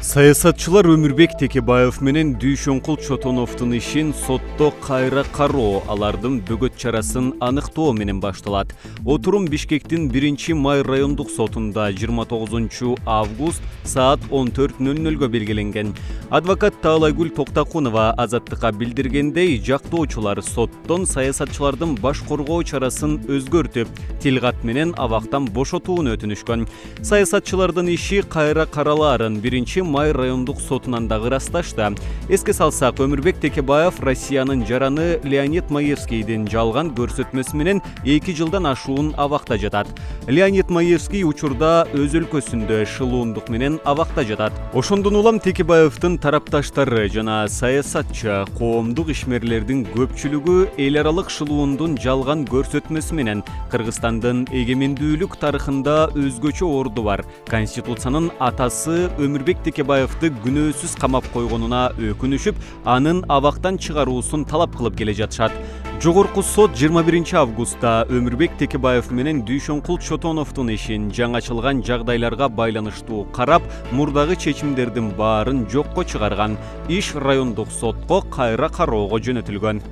Саясатчылар Өмүрбек Текебаев менен Дүйшөнкул Чотоновдун ишин сотто кайра кароо, алардын бөгөт чарасын аныктоо менен башталат. Отурум Бишкектин 1-май райондук сотунда 29 август саат 14:00 белгиленген. Адвокат Таалайгүл Токтакунова Азаттыкка билдиргендей, жактоочулар соттон саясатчылардын баш коргоо чарасын өзгөртүп, тилгат менен абактан бошотууну өтүнүшкөн. Саясатчылардын иши кайра каралаарын 1-май райондук сотунан дагы ырасташты. Эске салсак, Өмүрбек Текебаев Россиянын жараны Леонид Маевскийдин жалган көрсөтмөсү менен 2 жылдан ашуун абакта жатат. Леонид Маевский учурда өз өлкөсүндө шылуундук менен абакта жатат. Ошондон улам Текебаевдин тарапташтары жана саясатчы коомдук ишмерлердин көпчүлүгү эл аралык шылуундун жалган көрсөтмөсү менен Кыргызстандын эгемендүүлүк тарыхында өзгөчө орду бар Конституциянын атасы Өмүрбек Текебаевди күнөөсүз камап койгонуна өкүнүшүп, анын абактан чыгаруусун талап кылып келе жатышат. Жогорку сот 21 августта Өмүрбек Текебаев менен Дүйшөнкул Чотоновдун ишин жаңачылган жагдайларга байланыштуу карап, мурдагы чечимдердин баарын жокко чыгарган. Иш райондук сотко кайра кароого жөнөтүлгөн.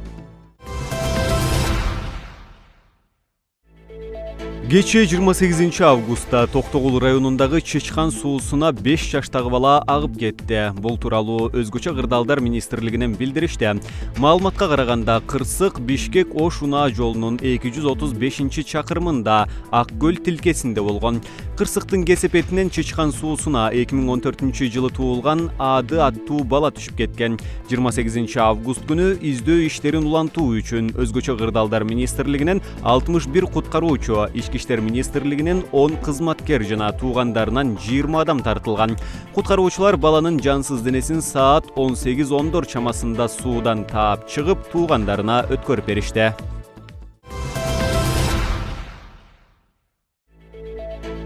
Кечээ 28 августта Токтогул районундагы Чычкан суусуна 5 жаштагы бала агып кетти. Бул тууралуу Өзгөчө кырдаалдар министрлигинен билдиришти. Маалыматка караганда, Кырсык Бишкек Ош унаа жолунун 235-чакырымында Ак көл тилкесинде болгон. Кырсыктын кесепетинен Чычкан суусуна 2014-жылы туулган Ады аттуу бала түшүп кеткен. 28 август күнү издөө иштерин улантуу үчүн Өзгөчө кырдаалдар министрлигинен 61 куткаруучу, Ички иштер министрлигинен 10 кызматкер жана туугандарынан 20 адам тартылган. Куткаруучулар баланын жансыз денесин саат 18:10 чамасында суудан таап чыгып, туугандарына өткөрүп беришти.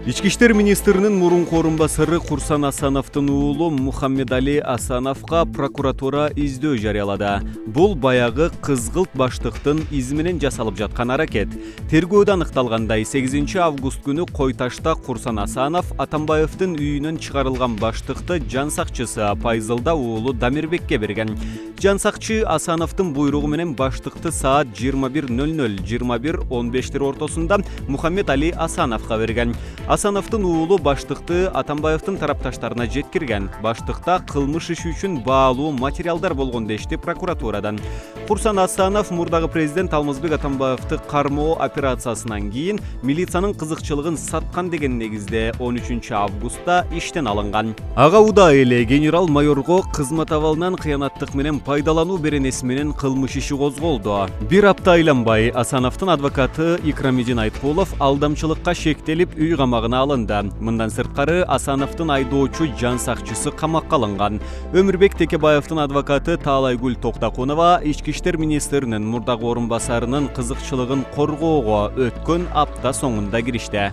Ички иштер министринин мурунку орун басары Курсан Асановдун уулу Мухаммедали Асановго прокуратура издөө жарыялады. Бул баягы кызгылт баштыктын изи менен жасалып жаткан аракет. Тергөөдө аныкталгандай, 8 август күнү Кой Ташта Курсан Асанов Атамбаевдин үйүнөн чыгарылган баштыкты жан сакчысы Пайзылда уулу Дамирбекке берген. Жан сакчы Асановдун буйругу менен баштыкты саат 21:00-21:15 ортосунда Мухаммед Али Асановго берген. Асановдун уулу баштыкты Атамбаевдин тарапташтарына жеткирген. Баштыкта кылмыш иши үчүн баалуу материалдар болгон дешти прокуратурадан. Курсан Асанов мурдагы президент Алмазбек Атамбаевди кармоо операциясынан кийин милициянын кызыкчылыгын саткан деген негизде 13 августта иштен алынган. Ага уда эле генерал-майорго кызмат абалынан кыянаттык менен пайдалануу беренеси менен кылмыш иши козголду. Бир апта айланбай Асановдун адвокаты Икрамидин Айткулов алдамчылыкка шектелип үй камагына алынды. Мындан сырткары Асановдун айдоочу жан сакчысы камакка алынган. Өмүрбек Текебаевдин адвокаты Таалайгүл Токтакунова Ички иштер министринин мурдагы орун басарынын кызыкчылыгын коргоого өткөн апта соңунда киришти.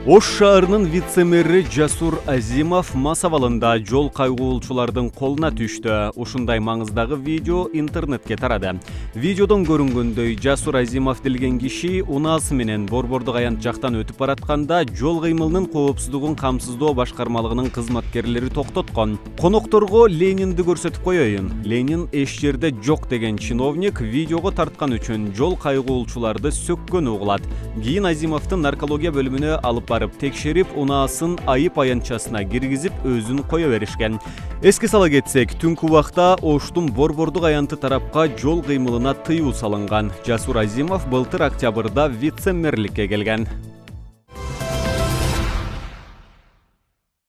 Ош шаарынын вице-мэри Жасур Азимов мас абалында жол кайгуулчулардын колуна түштү. Ушундай маңыздагы видео интернетке тарады. Видеодон көрүнгөндөй, Жасур Азимов делген киши унаасы менен Борбордук аянт жактан өтүп баратканда жол кыймылынын коопсуздугун камсыздоо башкармалыгынын кызматкерлери токтоткон. Конокторго Ленинди көрсөтүп коеюн. Ленин эч жерде жок деген чиновник видеого тарткан үчүн жол кайгуулчуларды сөккөнү угулат. Кийин Азимовдун наркология бөлүмүнө алып барып текшерип, унаасын айып аянтчасына киргизип, өзүн кое беришкен. Эске сала кетсек, түнкү убакта Оштун Борбордук аянты тарапка жол кыймылына тыюу салынган. Жасур Азимов былтыр октябрда вице-мэрликке келген.